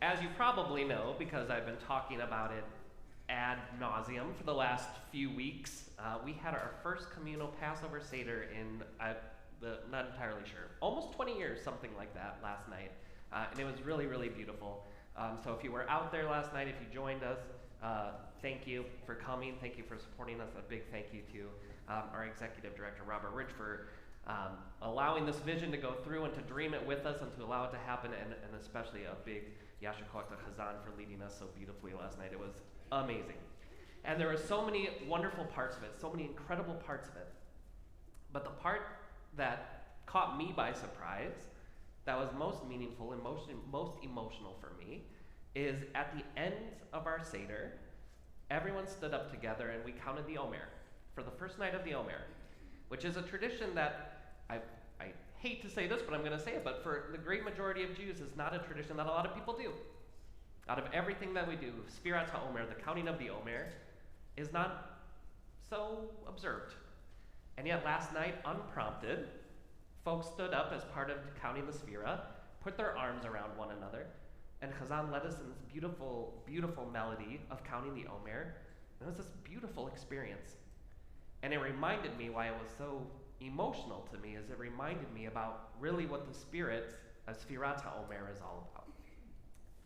as you probably know, because I've been talking about it ad nauseum for the last few weeks, we had our first communal Passover Seder in, not entirely sure, almost 20 years, something like that, last night. And it was really, really beautiful. So if you were out there last night, if you joined us, thank you for coming. Thank you for supporting us. A big thank you to our executive director, Rabbi, for allowing this vision to go through and to dream it with us and to allow it to happen, and especially a big Yasher Koach to Chazan for leading us so beautifully last night. It was amazing. And there were so many wonderful parts of it, so many incredible parts of it. But the part that caught me by surprise, that was most meaningful and most emotional for me, is at the end of our Seder, everyone stood up together and we counted the Omer for the first night of the Omer, which is a tradition that I hate to say this, but I'm going to say it, but for the great majority of Jews, is not a tradition that a lot of people do. Out of everything that we do, Sfirat HaOmer, the counting of the Omer, is not so observed. And yet last night, unprompted, folks stood up as part of counting the Sfira, put their arms around one another, and Chazan led us in this beautiful, beautiful melody of counting the Omer. And it was this beautiful experience. And it reminded me why it was so emotional to me, is it reminded me about really what the spirit of Sfirat HaOmer is all about.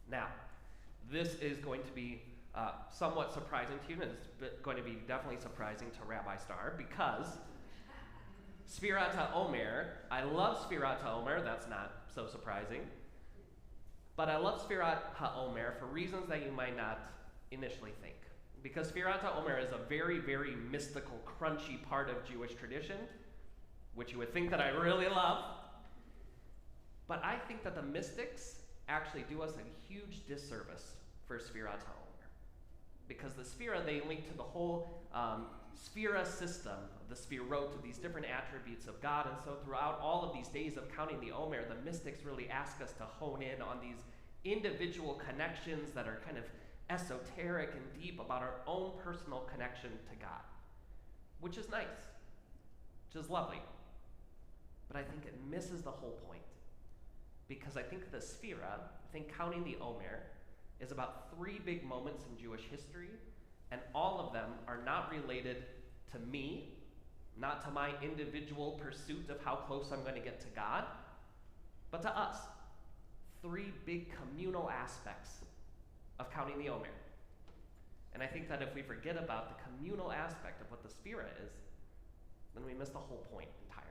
Now, this is going to be somewhat surprising to you, and it's going to be definitely surprising to Rabbi Star, because Sfirat HaOmer, I love Sfirat HaOmer, that's not so surprising, but I love Sfirat HaOmer for reasons that you might not initially think. Because Sfirat HaOmer is a very, very mystical, crunchy part of Jewish tradition, which you would think that I really love. But I think that the mystics actually do us a huge disservice for Sfirat HaOmer. Because the Sfira, they link to the whole Sfira system, the Sfirot, of these different attributes of God. And so throughout all of these days of counting the Omer, the mystics really ask us to hone in on these individual connections that are kind of esoteric and deep about our own personal connection to God, which is nice, which is lovely. But I think it misses the whole point, because I think the Sfira, counting the Omer, is about 3 big moments in Jewish history, and all of them are not related to me, not to my individual pursuit of how close I'm going to get to God, but to us. 3 big communal aspects of counting the Omer. And I think that if we forget about the communal aspect of what the Sfira is, then we miss the whole point entirely.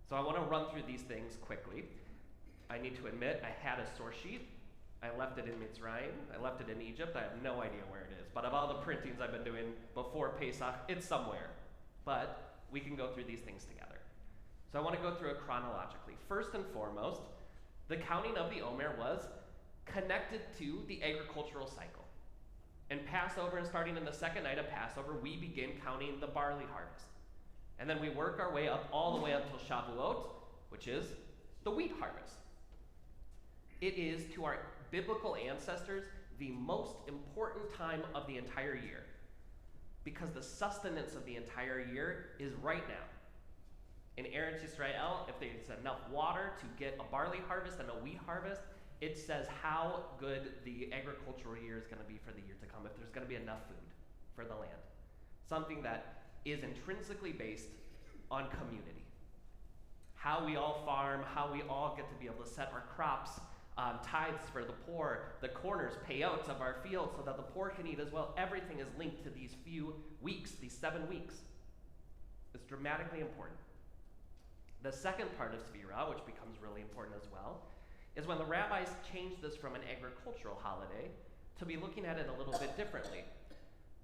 So I want to run through these things quickly. I need to admit, I had a source sheet. I left it in Mitzrayim. I left it in Egypt. I have no idea where it is. But of all the printings I've been doing before Pesach, it's somewhere. But we can go through these things together. So I want to go through it chronologically. First and foremost, the counting of the Omer was connected to the agricultural cycle. And Passover, and starting in the second night of Passover, we begin counting the barley harvest. And then we work our way up all the way up till Shavuot, which is the wheat harvest. It is, to our biblical ancestors, the most important time of the entire year, because the sustenance of the entire year is right now. In Eretz Yisrael, if there's enough water to get a barley harvest and a wheat harvest, it says how good the agricultural year is going to be for the year to come, if there's going to be enough food for the land. Something that is intrinsically based on community. How we all farm, how we all get to be able to set our crops, tithes for the poor, the corners, payouts of our fields so that the poor can eat as well. Everything is linked to these few weeks, these 7 weeks. It's dramatically important. The second part of Sfira, which becomes really important as well, is when the rabbis changed this from an agricultural holiday to be looking at it a little bit differently.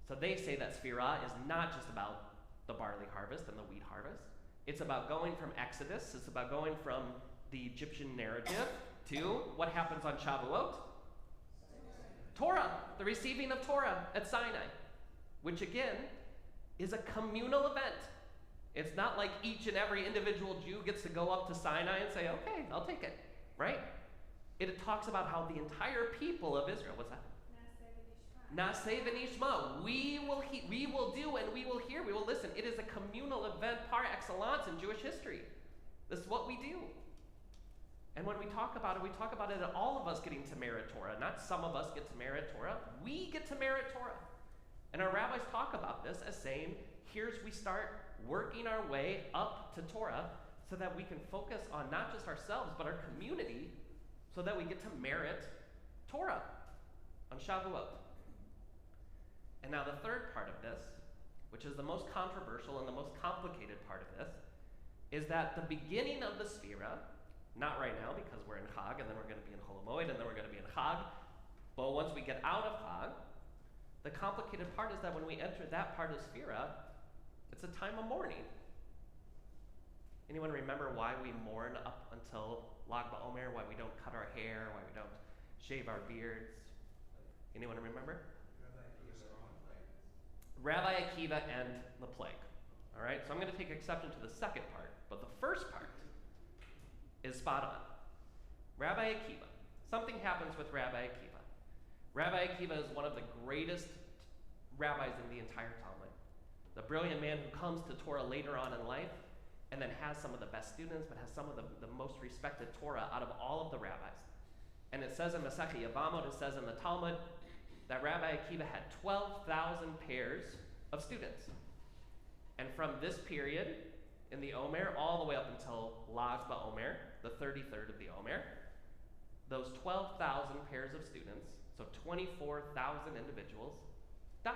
So they say that Sfira is not just about the barley harvest and the wheat harvest. It's about going from Exodus, it's about going from the Egyptian narrative to what happens on Shavuot? Torah, the receiving of Torah at Sinai, which again is a communal event. It's not like each and every individual Jew gets to go up to Sinai and say, okay, I'll take it, right? It talks about how the entire people of Israel, what's that? Naseh v'nishma. We will do and we will hear, we will listen. It is a communal event par excellence in Jewish history. This is what we do. And when we talk about it at all of us getting to merit Torah, not some of us get to merit Torah. We get to merit Torah. And our rabbis talk about this as saying, here's we start working our way up to Torah so that we can focus on not just ourselves, but our community, so that we get to merit Torah on Shavuot. And now the third part of this, which is the most controversial and the most complicated part of this, is that the beginning of the Sphira, not right now because we're in Chag, and then we're going to be in Chol Hamoed, and then we're going to be in Chag, but once we get out of Chag, the complicated part is that when we enter that part of Sphira, it's a time of mourning. Anyone remember why we mourn up until Lag BaOmer, why we don't cut our hair, why we don't shave our beards? Anyone remember? Rabbi Akiva and the plague. All right, so I'm going to take exception to the second part, but the first part is spot on. Rabbi Akiva. Something happens with Rabbi Akiva. Rabbi Akiva is one of the greatest rabbis in the entire Talmud. The brilliant man who comes to Torah later on in life and then has some of the best students, but has some of the most respected Torah out of all of the rabbis. And it says in Masechet Yevamot, it says in the Talmud, that Rabbi Akiva had 12,000 pairs of students. And from this period in the Omer all the way up until Lag BaOmer, the 33rd of the Omer, those 12,000 pairs of students, so 24,000 individuals, died.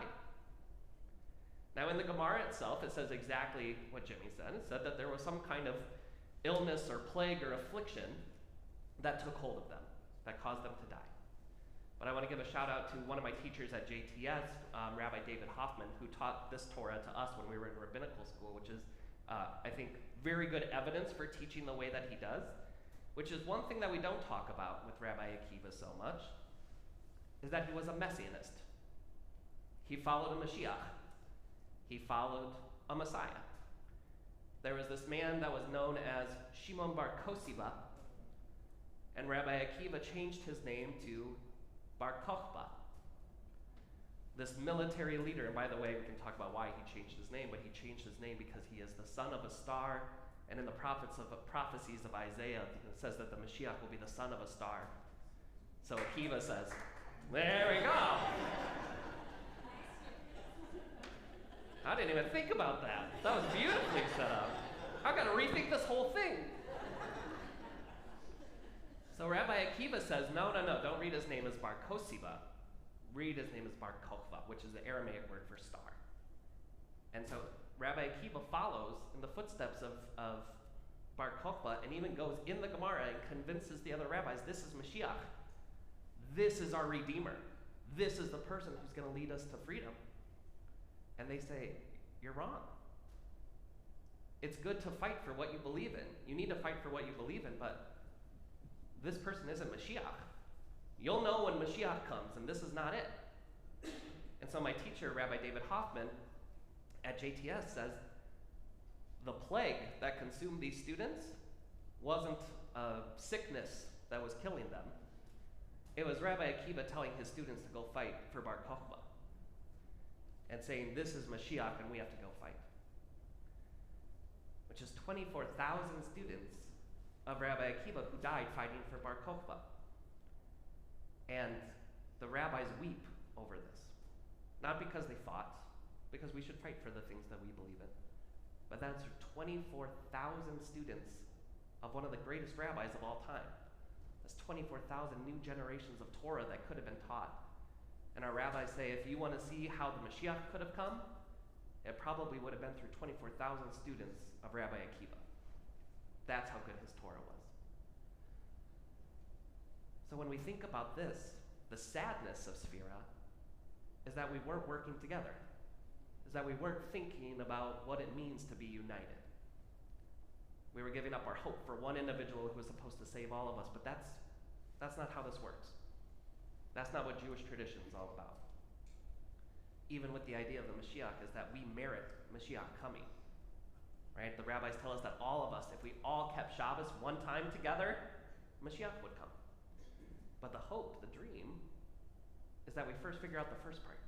Now in the Gemara itself, it says exactly what Jimmy said. It said that there was some kind of illness or plague or affliction that took hold of them, that caused them to die. But I want to give a shout out to one of my teachers at JTS, Rabbi David Hoffman, who taught this Torah to us when we were in rabbinical school, which is, I think, very good evidence for teaching the way that he does, which is one thing that we don't talk about with Rabbi Akiva so much, is that he was a messianist. He followed a Mashiach. He followed a Messiah. There was this man that was known as Shimon Bar Kosiba, and Rabbi Akiva changed his name to Bar Kokhba, this military leader. And by the way, we can talk about why he changed his name, but he changed his name because he is the son of a star, and in the prophecies of Isaiah, it says that the Mashiach will be the son of a star. So Akiva says, there we go. I didn't even think about that. That was beautifully set up. I've got to rethink this whole thing. So Rabbi Akiva says, no, don't read his name as Bar Kosiba. Read his name as Bar Kokhba, which is the Aramaic word for star. And so Rabbi Akiva follows in the footsteps of Bar Kokhba and even goes in the Gemara and convinces the other rabbis, this is Mashiach. This is our Redeemer. This is the person who's going to lead us to freedom. And they say, you're wrong. It's good to fight for what you believe in. You need to fight for what you believe in, but this person isn't Mashiach. You'll know when Mashiach comes, and this is not it. And so my teacher, Rabbi David Hoffman, at JTS says, the plague that consumed these students wasn't a sickness that was killing them. It was Rabbi Akiva telling his students to go fight for Bar Kokhba and saying, this is Mashiach, and we have to go fight. Which is 24,000 students of Rabbi Akiva who died fighting for Bar Kokhba. And the rabbis weep over this. Not because they fought, because we should fight for the things that we believe in. But that's 24,000 students of one of the greatest rabbis of all time. That's 24,000 new generations of Torah that could have been taught. And our rabbis say, if you want to see how the Mashiach could have come, it probably would have been through 24,000 students of Rabbi Akiva. That's how good his Torah was. So when we think about this, the sadness of Sphira is that we weren't working together, is that we weren't thinking about what it means to be united. We were giving up our hope for one individual who was supposed to save all of us, but that's not how this works. That's not what Jewish tradition is all about. Even with the idea of the Mashiach is that we merit Mashiach coming. Right? The rabbis tell us that all of us, if we all kept Shabbos one time together, Mashiach would come. But the hope, the dream, is that we first figure out the first part,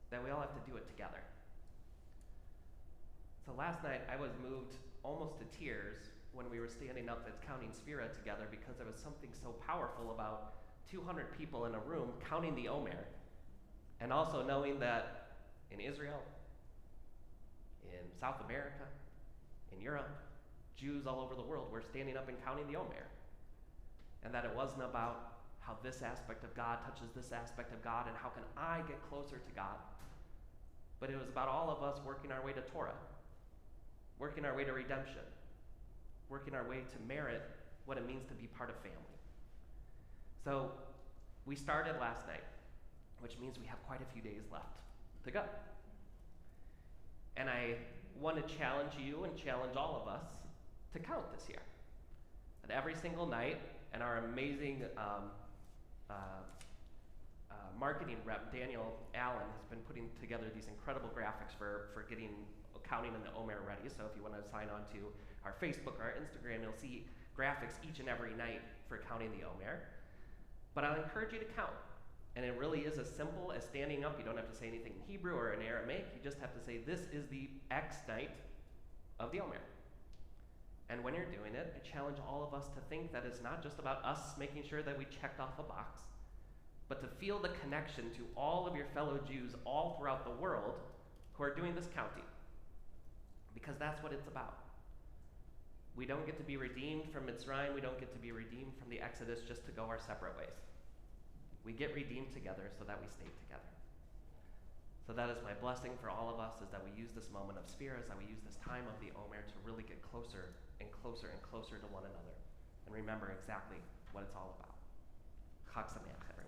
that we all have to do it together. So last night I was moved almost to tears when we were standing up and counting Sphira together, because there was something so powerful about 200 people in a room counting the Omer, and also knowing that in Israel, in South America, in Europe, Jews all over the world were standing up and counting the Omer. And that it wasn't about how this aspect of God touches this aspect of God and how can I get closer to God. But it was about all of us working our way to Torah, working our way to redemption, working our way to merit what it means to be part of family. So we started last night, which means we have quite a few days left to go. And I want to challenge you and challenge all of us to count this year. And every single night, and our amazing marketing rep, Daniel Allen, has been putting together these incredible graphics for getting counting in the Omer ready. So if you want to sign on to our Facebook or our Instagram, you'll see graphics each and every night for counting the Omer. But I'll encourage you to count. And it really is as simple as standing up. You don't have to say anything in Hebrew or in Aramaic. You just have to say, this is the X night of the Omer. And when you're doing it, I challenge all of us to think that it's not just about us making sure that we checked off a box, but to feel the connection to all of your fellow Jews all throughout the world who are doing this counting. Because that's what it's about. We don't get to be redeemed from Mitzrayim. We don't get to be redeemed from the Exodus just to go our separate ways. We get redeemed together so that we stay together. So that is my blessing for all of us, is that we use this moment of Sphira, that we use this time of the Omer to really get closer and closer and closer to one another and remember exactly what it's all about. Chag Sameach, everyone.